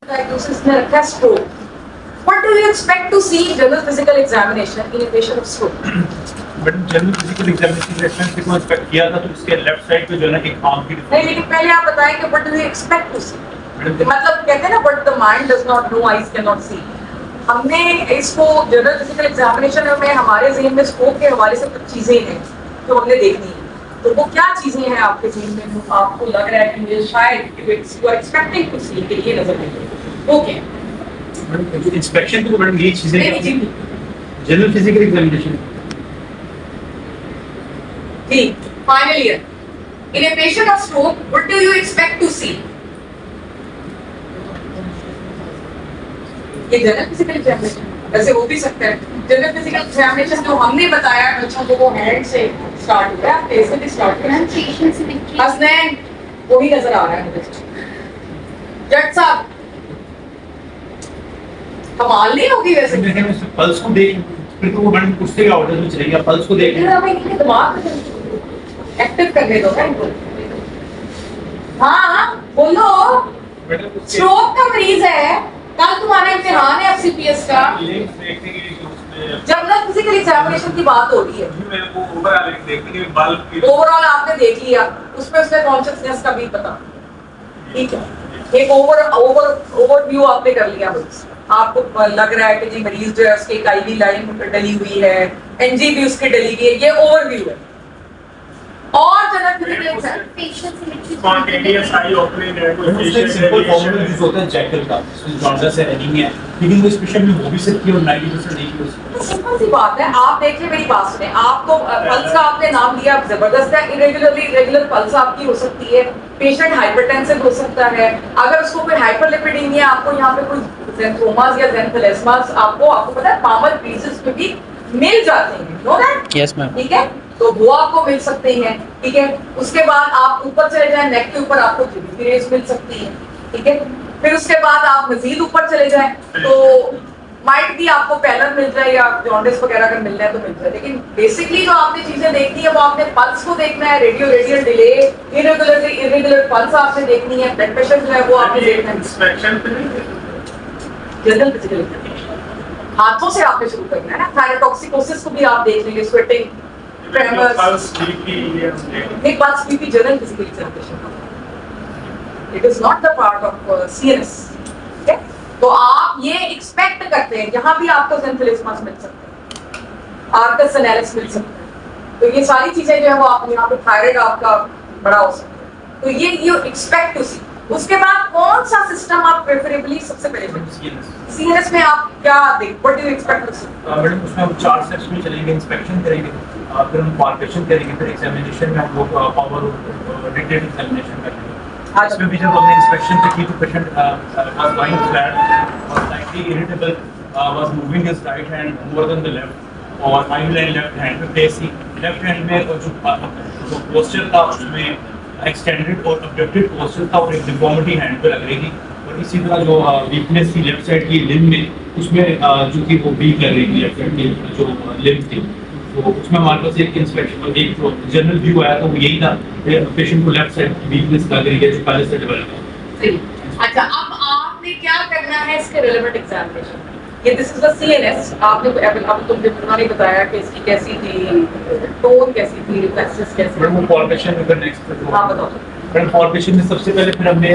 diagnosis में रखा है stroke. What do you expect to see in general physical examination in a patient of stroke? Madam general physical examination को expect किया था तो इसके लेफ्ट साइड पे जो है ना एक आर्म की नहीं, लेकिन पहले आप बताएं कि what do you expect to see? मतलब कहते हैं ना what the mind does not know, eyes cannot see. हमने इसको जनरल फिजिकल एग्जामिनेशन में हमारे ज़हन में स्ट्रोक के हवाले से कुछ चीज़ें हैं जो हमने देखनी है. तो वो क्या चीज़ें हैं आपके ज़हन में जो आपको लग रहा है कि मुझे शायद you are expecting to see कि ये नजर नहीं. ओके. इंस्पेक्शन को मैडम ये चीजें जनरल फिजिकल एग्जामिनेशन ठीक. Final year. In a patient of stroke, what do you expect to see? ये जनरल फिजिकल एग्जामिनेशन वैसे हो भी सकता है. जनरल फिजिकल एग्जामिनेशन जो हमने बताया बच्चों को वो हैंड से स्टार्ट हो गया, फेस से भी स्टार्ट हो गया. हसनैन वही नजर आ रहा है मुझे. जट साहब कमाल नहीं होगी वैसे. पल्स को देख फिर तो वो मैडम कुर्सी का ऑर्डर में चलेगा. पल्स को देख दिमाग एक्टिव करने दो ना इनको. हाँ बोलो. स्ट्रोक का मरीज है, कल तुम्हारा इम्तिहान है एफसीपीएस का. जनरल फिजिकल एग्जामिनेशन की बात हो रही है. ओवरऑल आपने देख लिया, उसमें उसने कॉन्शियसनेस का भी पता. ठीक है, एक ओवरव्यू आपने कर लिया. आपको लग रहा है कि जी मरीज जो है उसकी एक आईवी लाइन डली हुई है, एनजी भी उसकी डली हुई है. ये ओवरव्यू है. और जनरल फिजिकल स्पॉन्टेनियस आई ओपनिंग है, कोई एक सिंपल फॉर्मूला यूज होता है जैकल का, जॉन्डिस है एनीमिया, लेकिन वो स्पेशल में हो भी सकती है और 90% नहीं हो सकती. सिंपल सी बात है. आप देखिए मेरी बात सुने. आपको पल्स का आपने नाम लिया, जबरदस्त है. इरेगुलर पल्स आपकी हो सकती है. पेशेंट हाइपरटेंसिव हो सकता है. अगर उसको कोई हाइपरलिपिडेमिया, आपको यहाँ पे कोई ज़ेंथोमास या ज़ेंथेलेस्मास आपको पता है पामल पीसेस में भी मिल जाते हैं. Know that? Yes ma'am. ठीक है, तो वो आपको मिल सकते हैं. ठीक है, उसके बाद आप ऊपर चले जाएं, नेक के ऊपर आपको जीबी रेज मिल सकती है. ठीक है, फिर उसके बाद आप मजीद ऊपर चले जाएं तो माइट भी आपको पैलर मिल जाए या जॉन्डिस वगैरह अगर मिल जाए तो मिल जाए. लेकिन बेसिकली जो आपने चीजें देखनी है वो आपने पल्स को देखना है, रेडियल डिले, इरेगुलर पल्स आपने देखनी है, ब्लड प्रेशर जो है वो आपने देखना है. इंस्पेक्शन पे जनरल फिजिकल हाथों से आपने शुरू करना है ना. थायरोटॉक्सिकोसिस को भी आप देख लीजिए, स्वेटिंग, ट्रेमर्स, पल्स बीपी एक बात BP general physical examination. It is not the part of CNS. ठीक है, तो आप ये एक्सपेक्ट करते हैं जहां भी आपको ज़ेंथेलेस्मास मिल सकते हैं, आर्कस एनालिस मिल सकता है. तो ये सारी चीजें जो है वो आप यहाँ पे थायराइड आपका बड़ा हो सकता है. तो ये यू एक्सपेक्ट टू सी. उसके बाद कौन सा सिस्टम आप प्रेफरेबली सबसे पहले सीएनएस में आप क्या देख, what do you expect to see? Madam उसमें हम 4 स्टेप्स में चलेंगे. इंस्पेक्शन करेंगे, फिर हम पाल्पेशन करेंगे, फिर एग्जामिनेशन में हम लोग पावर डिटेल एग्जामिनेशन करेंगे. इसमें भी जब हमने इंस्पेक्शन पे की तो पेशेंट वाज लाइंग फ्लैट और slightly irritable, was moving his right hand more than the left और माइंड लाइन लेफ्ट हैंड पे फेसी. लेफ्ट हैंड में जो पोस्चर था उसमें एक्सटेंडेड और अबडक्टेड पोस्चर था और एक डिफॉर्मिटी हैंड पे लग रही थी. और इसी तरह जो वीकनेस थी लेफ्ट साइड की लिम्ब में, उसमें जो थी वो वीक लग रही थी लेफ्ट साइड की जो लिम्ब थी. तो उसमें हमारे पास एक इंस्पेक्शन एक जो जनरल व्यू आया था वो यही था कि पेशेंट को लेफ्ट साइड वीकनेस लग रही है जो पहले से डेवलप है. अच्छा, अब आपने क्या करना है इसके रिलेवेंट एग्जामिनेशन. ये दिस इज द सीएनएस. आपने अब तुमने नहीं बताया कि इसकी कैसी थी, टोन कैसी थी, रिफ्लेक्सेस कैसे. मैडम वो पाल्पेशन में नेक्स्ट. हाँ बताओ. मैडम पाल्पेशन में सबसे पहले फिर हमने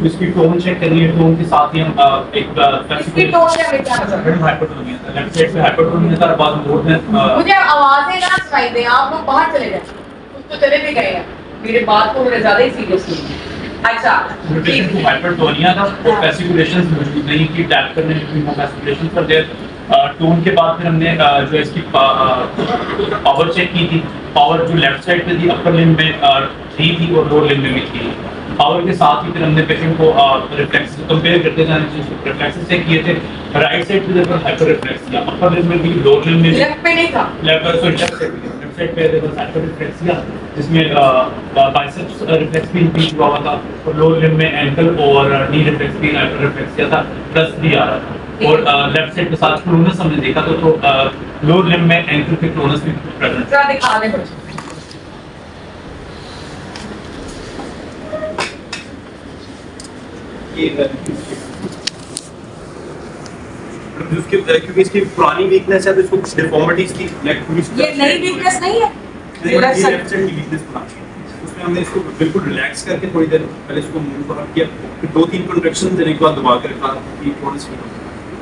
इसकी टोन चेक करनी है. टोन के साथ ही हम एक इसकी टोन क्या क्या नजर. मैडम हाइपरटोनिया था, लेफ्ट साइड पे हाइपरटोनिया था, बाद मोर देन मुझे आवाजें ना सुनाई दे. आप लोग बाहर चले जाए. कुछ तो चले भी गए हैं. मेरे बात को मेरे ज्यादा ही सीरियस ली. अच्छा, पेशेंट को हाइपरटोनिया था और वेसिकुलेशंस मौजूद नहीं थी. टैप करने में वेसिकुलेशंस पर देर. टोन के बाद फिर हमने जो इसकी पावर चेक की थी. पावर जो लेफ्ट साइड पे थी अपर लिम्ब में 3 थी और लोअर लिम्ब में भी थी. पावर के साथ ही फिर हमने पेशेंट को रिफ्लेक्स कंपेयर करते जाने रिफ्लेक्सेस चेक किए थे. राइट साइड पे देखो हाइपर रिफ्लेक्स किया, अपर लिम्ब में भी लोअर लिम्ब में भी. लेफ्ट पे नहीं था. लेफ्ट साइड पे देखो हाइपर रिफ्लेक्स किया जिसमें बाइसेप्स रिफ्लेक्स भी इंक्रीज हुआ था और लोअर लिम्ब में एंकल और नी रिफ्लेक्स भी हाइपर रिफ्लेक्स किया था. प्लस 3 आ रहा था. और लेफ्ट साइड के साथ क्लोनस हमने देखा तो लोअर लिम्ब में एंकल पे क्लोनस भी प्रेजेंट. क्या दिखा दे कुछ. क्योंकि इसकी पुरानी वीकनेस है तो इसको कुछ डिफॉर्मिटीज थी ये नई वीकनेस नहीं है, ये लेफ्ट साइड वीकनेस पुरानी है। उसमें हमने इसको बिल्कुल रिलैक्स करके थोड़ी देर पहले इसको मूव किया, फिर 2-3 कंट्रैक्शन देने के बाद दबा कर रखा कि थोड़ी सी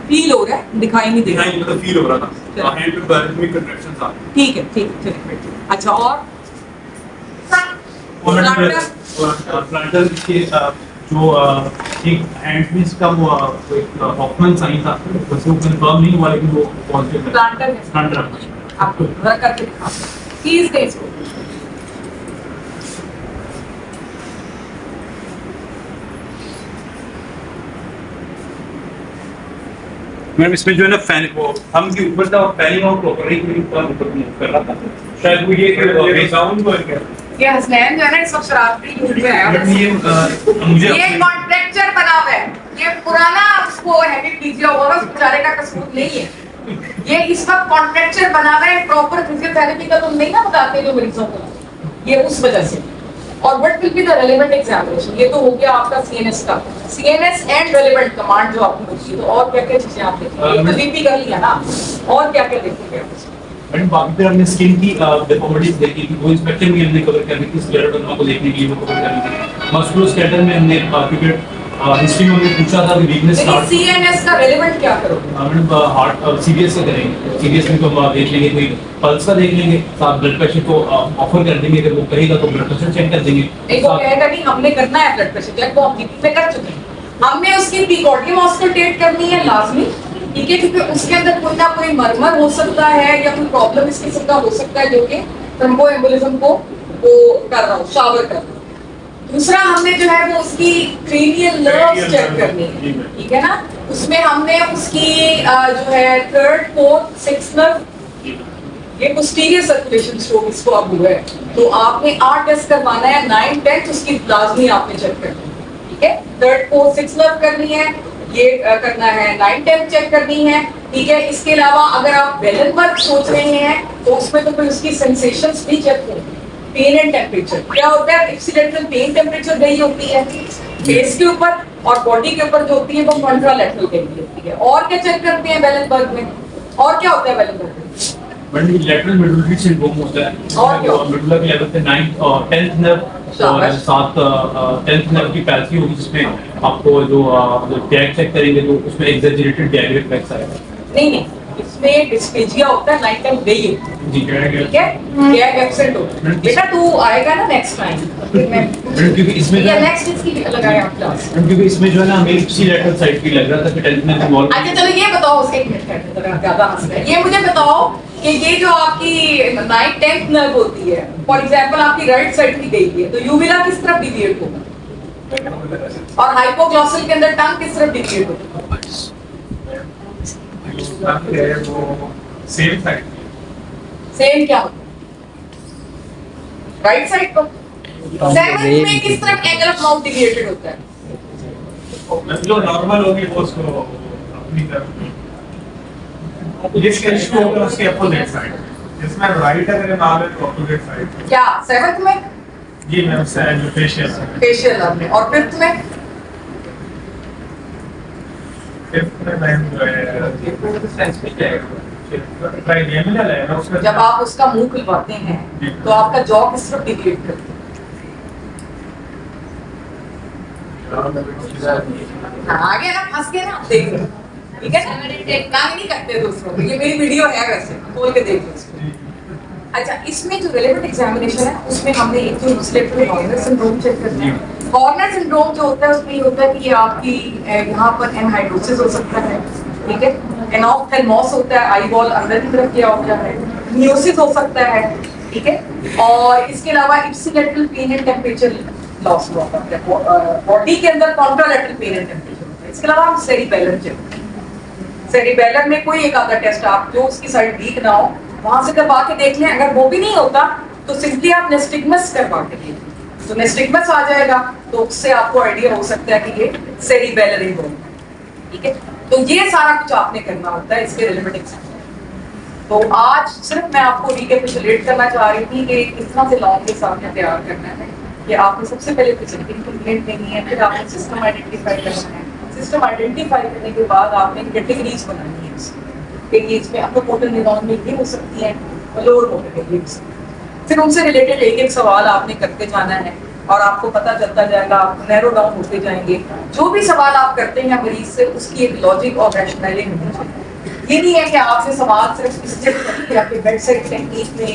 फील हो रहा है, दिखाई नहीं दे रहा है। मतलब फील हो रहा था हैंड पे बैलेंस में कंट्रैक्शंस आ रहे ठीक है, ठीक है, चलिए। अच्छा, और प्लांटर के जो एक हैंड में इसका वो एक हॉफमैन साइन था, बस वो कंफर्म नहीं हुआ लेकिन वो पॉजिटिव है। प्लांटर में प्लांटर आपको घर करके दिखा प्लीज दे इसको। मैम इसमें जो है ना फैन वो हम के ऊपर था और फैनिंग आउट प्रॉपर्ली ऊपर मूव कर रहा था, शायद वो ये साउंड को क्या ये हसनैन जो है ना इस वक्त शरारती मूड में है। मुझे ये कॉन्ट्रैक्चर बना हुआ है, ये पुराना उसको हैबिट कीजिए होगा, उस बेचारे का कसूर नहीं है। ये इस वक्त कॉन्ट्रैक्चर बना हुआ है, प्रॉपर फिजियोथेरेपी का तुम नहीं ना बताते जो मरीजों को, ये उस वजह से। और what will be the relevant examination, ये तो हो गया आपका सीएनएस का, सीएनएस एंड रेलेवेंट कमांड जो आपकी होती है। तो और क्या क्या चीजें आप देखेंगे, एक तो बीपी कर लिया ना, और क्या क्या देखेंगे? मैडम बाकी फिर हमने स्किन की डिफॉर्मिटीज देखी थी, वो इंस्पेक्शन भी हमने कवर करनी थी, स्क्लेरोडर्मा को देखने के लिए वो कवर करनी थी। मस्कुलोस्केलेटल में हमने क्योंकि हिस्ट्री में हमने पूछा था कि वीकनेस लेकिन सीएनएस का रेलेवेंट क्या करोगे? मैडम हार्ट सीरियस से करेंगे, सीरियस में तो हम देख लेंगे, कोई पल्स का देख लेंगे, साथ ब्लड प्रेशर को ऑफर कर देंगे, अगर वो कहेगा तो ब्लड प्रेशर चेक कर देंगे। एक वो कहेगा नहीं हमने करना है ब्लड प्रेशर चेक, वो हम बीपी पे कर चुके हैं, हमने उसकी पीकॉर्डियम ऑस्कल्टेट करनी है लाजमी, ठीक है, क्योंकि उसके अंदर कोई ना कोई मरमर हो सकता है या कोई प्रॉब्लम इस किस्म का हो सकता है जो कि थ्रोम्बोएम्बोलिज्म को वो कर रहा हूँ, शावर कर रहा हूँ। दूसरा हमने जो है वो उसकी क्रेनियल नर्व्स चेक करनी है, ठीक है ना, उसमें हमने उसकी जो है 3rd, 4th, 6th नर्व, ये पोस्टीरियर सर्कुलेशन स्ट्रोक इसको अब हुआ है, तो आपने 8 टेस्ट करवाना है, 9, 10 उसकी लाजमी आपने चेक करनी है, ठीक है। 3rd, 4th, 6th नर्व करनी है, ये करना है, 9, 10 चेक करनी है, ठीक है। इसके अलावा अगर आप वेलनबर्ग सोच रहे हैं तो उसमें तो फिर उसकी सेंसेशंस भी चेक होंगे, पेन एंड टेम्परेचर क्या होता है, एक्सीडेंटल पेन टेम्परेचर गई होती है फेस के ऊपर, और बॉडी के ऊपर जो होती है वो कॉन्ट्रालैटरल गई होती है। और क्या चेक करते हैं वेलनबर्ग में, और क्या होता है वेलनबर्ग में? मैडम लैटरल मेडुलरी सिंड्रोम होता है, और क्या? मेडुला के लेवल पे 9th और 10th नर्व और 7th 10th नर्व की पैल्सी होगी, जिसमें आपको जो टैग चेक करेंगे तो उसमें एग्जैजरेटेड डैग रिफ्लेक्स आएगा। नहीं, इसमें डिस्पेजिया होता है, 9 10 गई होती है, जी ठीक है, टैग एब्सेंट होता है। बेटा तू आएगा ना नेक्स्ट टाइम, फिर मैं क्योंकि इसमें या नेक्स्ट इसकी लगाए आप क्लास। क्योंकि इसमें जो है ना हमें इसी लैटरल साइड की लग रहा था कि 10th में इन्वॉल्व। अच्छा चलो ये बताओ, उसके एक मिनट करते हैं, ज्यादा हंस रहे हैं, ये मुझे बताओ कि ये जो आपकी 9th 10th नर्व होती है, फॉर एग्जांपल आपकी राइट साइड की गई है, तो यूविला किस तरफ डिविएट होगा, और हाइपोग्लॉसल के अंदर टंग किस तरफ डिविएट होगा? वो सेम साइड सेम क्या होता है? राइट साइड पर। 7th में किस तरफ एंगल ऑफ माउथ डिविएटेड होता है? जो नॉर्मल होगी वो उसको अपनी तरफ, जिसके इशू होगा उसके अपोजिट साइड, जिसमें राइट अगर नाम है तो अपोजिट साइड। क्या 7th में? जी मैम, जो फेशियल फेशियल नर्व में। और 5th में? ट्राइजेमिनल है ना उसका। जब आप उसका मुंह खुलवाते हैं तो आपका जॉ किस तरफ डिविएट करता है? आगे ना फंस के ना देख लो, ठीक है ना, काम नहीं करते दूसरों को, ये मेरी वीडियो है वैसे, खोल के देख लो इसको। अच्छा, इसमें जो रेलेवेंट एग्जामिनेशन है उसमें हमने एक तो नुस्लेटरी हॉर्नर सिंड्रोम चेक करना है। हॉर्नर सिंड्रोम जो होता है उसमें ये होता है कि ये आपकी यहाँ पर एनहाइड्रोसिस हो सकता है, ठीक है, एनॉप्थेल्मोस होता है, आई बॉल अंदर की तरफ किया होता है, मियोसिस हो सकता है, ठीक है, और इसके अलावा ipsilateral pain and temperature loss हुआ करता है, बॉडी के अंदर कॉन्ट्रालैटरल पेन एंड टेम्परेचर होता है। इसके अलावा हम सेरिबेलर चेक करते हैं, सेरिबेलर में कोई एक आधा टेस्ट आप जो उसकी साइड वीक ना हो वहां से करवा के देख लें, अगर वो भी नहीं होता तो सिंपली आप नेस्टिग्मस करवा के देख लें, तो नेस्टिग्मस आ जाएगा तो उससे आपको आइडिया हो सकता है कि ये सेरिबेलर ही होगा, ठीक है। तो ये सारा कुछ आपने करना होता है इसके रिलेवेंट एग्जाम। तो आज सिर्फ मैं आपको रिकैपिचुलेट करना चाह रही थी कि किस तरह से लॉन्ग के सामने तैयार करना है, कि आपने सबसे पहले प्रेजेंटिंग कंप्लेंट देनी है, फिर आपने सिस्टम आइडेंटिफाई करना है। सिस्टम आइडेंटिफाई करने के बाद आपने कैटेगरीज बनानी है। कैटेगरीज में आपको मोटर न्यूरॉन में ये हो सकती है और लोअर मोटर कैटेगरीज। फिर उनसे रिलेटेड एक एक सवाल आपने करते जाना है और आपको पता चलता जाएगा, आप नैरो डाउन होते जाएंगे। जो भी सवाल आप करते हैं मरीज से, उसकी एक लॉजिक और रैशनैलिटी होनी चाहिए। ये नहीं है कि आपसे सवाल सिर्फ इससे आपके बेड साइड टेक्निक में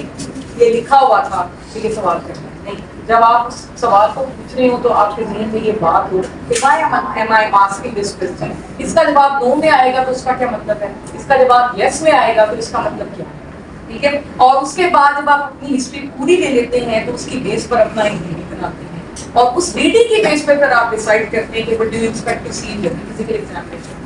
ये लिखा हुआ था तो ये सवाल करना है, नहीं। जब आप उस सवाल को पूछ रहे हो तो आपके ज़हन में ये बात हो कि why am I asking this question. इसका जवाब नो में आएगा तो उसका क्या मतलब है, इसका जवाब यस में आएगा तो इसका मतलब क्या है, ठीक है। और उसके बाद जब आप अपनी हिस्ट्री पूरी ले लेते हैं तो उसकी बेस पर अपना एक डीडी बनाते हैं और उस डीडी की बेस पर फिर आप डिसाइड करते हैं कि what do you expect to see in your physical examination.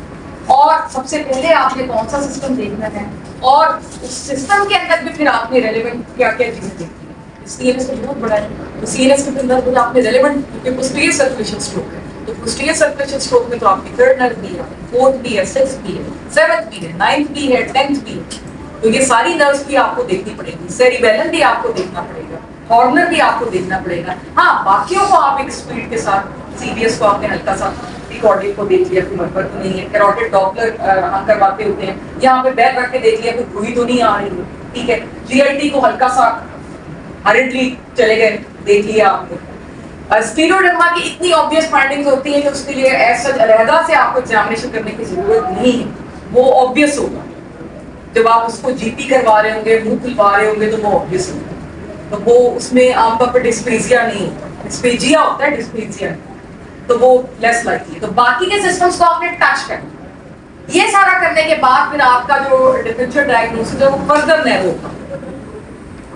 और सबसे पहले आपने कौन सा सिस्टम देखना है और उस सिस्टम के अंदर भी फिर आपने रेलेवेंट क्या क्या चीजें देखनी है। सीएनएस तो बहुत बड़ा है, तो सीएनएस के अंदर भी आपने रेलेवेंट, क्योंकि पोस्टीरियर सर्कुलेशन स्ट्रोक है, तो पोस्टीरियर सर्कुलेशन स्ट्रोक में तो आपकी थर्ड नर्व भी है, फोर्थ भी है, सिक्स्थ भी है, सेवंथ भी है, नाइन्थ भी है, 10th भी है। तो ये सारी नर्व्स भी आपको देखनी पड़ेगी, सेरिबेलम भी आपको देखना पड़ेगा, हॉर्नर भी आपको देखना पड़ेगा। हाँ, बाकियों को आप एक स्पीड के साथ, सीबीएस को आपने हल्का सा रिकॉर्डिंग को देख लिया, कोई मरमर तो नहीं है, कैरोटिड डॉपलर हम करवाते होते हैं, यहाँ पे बैग रख के देख लिया कोई रुई तो नहीं आ रही है, ठीक है। जीआईटी को हल्का सा हरिडली चले गए, देख लिया आपने। स्क्लेरोडर्मा की इतनी ऑब्वियस फाइंडिंग्स होती हैं कि उसके लिए ऐसा अलहदा से आपको एग्जामिनेशन करने की जरूरत नहीं है, वो ऑब्वियस होगा। जब आप उसको जीपी करवा रहे होंगे, मुंह खुलवा रहे होंगे, तो वो ऑब्वियस होगा। तो वो उसमें आमतौर पर डिस्पेजिया नहीं होता, डिस्पेजिया होता है, डिस्पेजिया, तो वो लेस लाइकली। तो बाकी के सिस्टम्स को आपने टच करना। ये सारा करने के बाद फिर आपका जो डिफरेंशियल डायग्नोसिस है वो फर्दर नैरो होगा।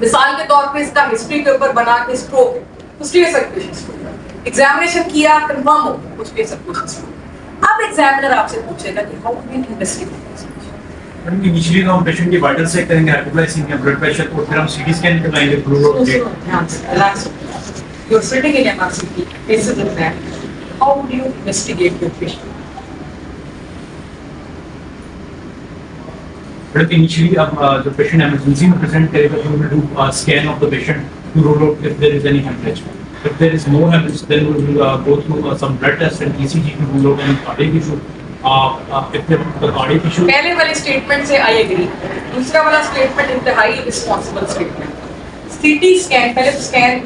मिसाल के तौर पे इसका हिस्ट्री के ऊपर बना के स्ट्रोक है, पोस्टीरियर सर्कुलेशन स्ट्रोक, एग्जामिनेशन किया, कंफर्म हो पोस्टीरियर सर्कुलेशन स्ट्रोक। अब एग्जामिनर आपसे पूछेगा कि how do you investigate. Initially तो हम पेशेंट की वाइटल चेक करेंगे, हाइपोग्लाइसीमिया, ब्लड प्रेशर, और फिर हम सीटी स्कैन करवाएंगे, ब्लू रोड डेट। ध्यान से रिलैक्स हो। You are sitting in MRCP, this is the fact. How do you investigate your patient? But initially, the patient emergency में present करेगा, we will do a scan of the patient to rule out if there is any hemorrhage. If there is no hemorrhage, then we will go through some blood tests and ECG to rule out any cardiac issue. If the cardiac issue. पहले वाले statement से I agree. दूसरा वाला statement इंतहाई responsible statement. CT scan, पहले तो scan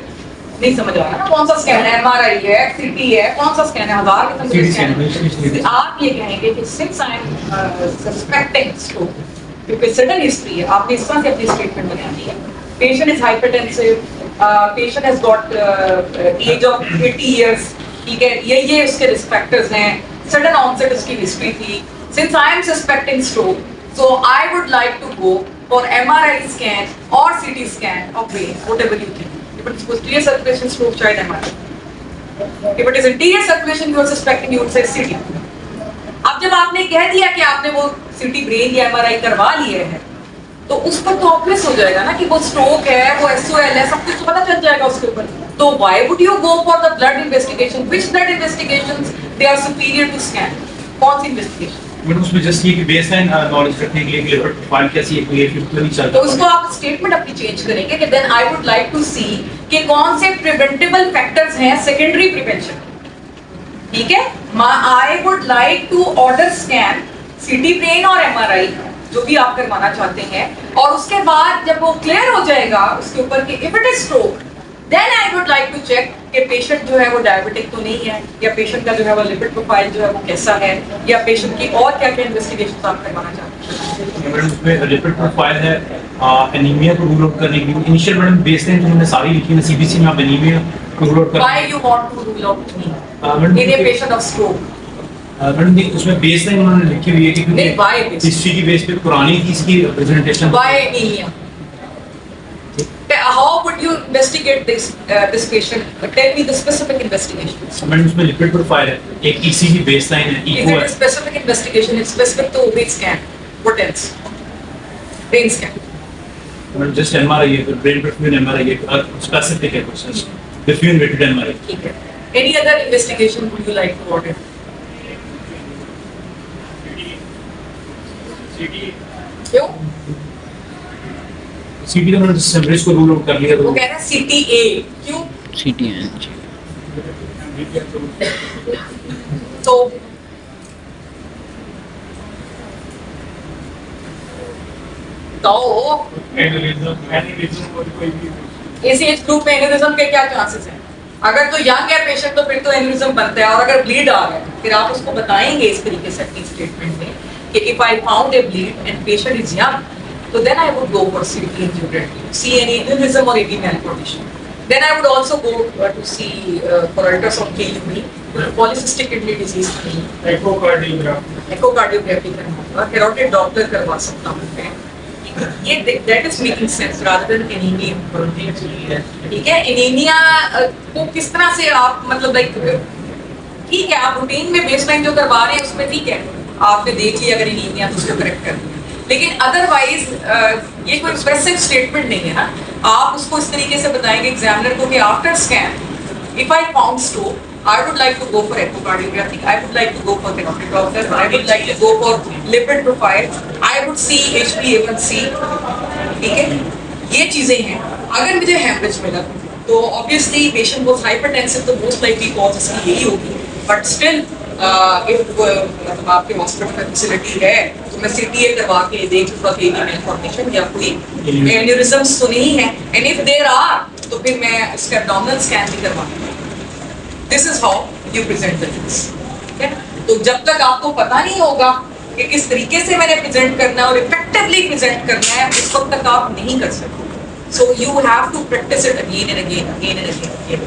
नहीं समझ आ रहा ना, कौन सा स्कैन है, एमआरआई है, सीटी है, कौन सा स्कैन है, 1000 के नंबर स्कैन है। आप ये कहेंगे कि since I am suspecting stroke, क्योंकि सडन हिस्ट्री है, आपने इस तरह से अपनी स्टेटमेंट बनानी है। Patient is hypertensive, patient has got age of 80 years, ठीक है, ये उसके रिस्क फैक्टर्स हैं, सडन ऑनसेट उसकी हिस्ट्री थी। Since I am suspecting stroke, so I would like to go for MRI scan और CT scan of brain, whatever you think. If it is posterior circulation stroke, शायद MRI. If it is anterior circulation, you are suspecting, you would say CT. अब जब आपने कह दिया कि आपने वो CT ब्रेन या MRI करवा लिए है, तो उस पर तो ऑब्वियस हो जाएगा ना कि वो स्ट्रोक है, वो SOL है, सब कुछ तो पता चल जाएगा उसके ऊपर। तो why would you go for the blood investigation? Which blood investigations they are superior to scan? कौन सी investigation? बट उसमें जस्ट ये कि बेसलाइन नॉलेज रखने के लिए लिपिड प्रोफाइल कैसी है, ये फिर नहीं चलता। तो उसको आप स्टेटमेंट अपनी चेंज करेंगे कि then I would like to see कि कौन से प्रिवेंटेबल फैक्टर्स हैं सेकेंडरी प्रिवेंशन, ठीक है। I would like to order scan CT brain और एमआरआई, जो भी आप करवाना चाहते हैं, और उसके बाद जब वो क्लियर हो जाएगा उसके ऊपर कि if it is stroke, then I would like to check कि पेशेंट जो है वो डायबिटिक तो नहीं है, या पेशेंट का जो है वो लिपिड प्रोफाइल जो है वो कैसा है, या पेशेंट की और क्या क्या इन्वेस्टिगेशन आप करवाना चाहते हैं। मैडम उसमें लिपिड प्रोफाइल है, एनीमिया को रूल आउट करने के लिए इनिशियल मैडम बेसलाइन जो हमने सारी लिखी है सीबीसी में, आप एनीमिया को रूल आउट कर। Why you want to rule out me in a patient of stroke? Madam देखिए उसमें बेसलाइन उन्होंने लिखी हुई है कि नहीं, why based? हिस्ट्री की बेस पे पुरानी की इसकी presentation. Why anemia? How would you investigate this patient? Tell me the specific investigations. Madam उसमें लिपिड प्रोफाइल है, एक ईसीजी बेसलाइन है, Is इको it a है। specific investigation? It's specific to weight scan. What else? Brain scan. Madam just MRI है, brain perfusion MRI है, specific है कुछ diffusion weighted MRI. ठीक है। Any other investigation would you like to order? क्यों? सीटी का मैंने सेमरेज को रूल आउट कर लिया वो तो कह रहे हैं CTA. क्यों? सीटी है जी। तो इस एज ग्रुप में एन्यूरिज्म के क्या चांसेस हैं? अगर तो यंग है पेशेंट तो फिर तो एन्यूरिज्म बनता है, और अगर ब्लीड आ गया फिर आप उसको बताएंगे इस तरीके से अपनी स्टेटमेंट में कि if I found a bleed and patient is young, so then I would go for CT angiography, see any aneurysm or AV malformation. Then I would also go to see for ultrasound KUB, polycystic kidney disease की echocardiography करना होगा, carotid Doppler करवा सकता हूँ मैं। ये that is making sense rather than anemia. ठीक है, एनीमिया को किस तरह से आप मतलब लाइक ठीक है आप रूटीन में बेसलाइन जो करवा रहे हैं उसमें ठीक है आपने देख लिया अगर एनीमिया तो उसको करेक्ट कर दिया, लेकिन अदरवाइज ये कोई एक्सप्रेसिव स्टेटमेंट नहीं है ना। आप उसको इस तरीके से बताएंगे एग्जामिनर को कि after scan if I found stroke I would like to go for echocardiography, I would like to go for carotid Doppler, I would like to go for lipid profile, I would see HbA1c, ठीक है, ये चीजें हैं। अगर मुझे haemorrhage मिला तो obviously patient was hypertensive तो मोस्ट लाइकली कॉज इसकी यही होगी, बट स्टिल इफ मतलब आपके हॉस्पिटल में फैसिलिटी है तो मैं CTA करवा के देख लूंगा कि AV malformation या कोई एन्यूरिज्म्स तो नहीं है, एंड इफ देयर आर तो फिर मैं इसका एब्डोमिनल स्कैन भी करवाऊंगा। This is how you present the things. ठीक है, तो जब तक आपको पता नहीं होगा कि किस तरीके से मैंने प्रेजेंट करना है और इफेक्टिवली प्रेजेंट करना है उस वक्त तक आप नहीं कर सकते। So you have to practise it again and again, again and again.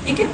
ठीक है।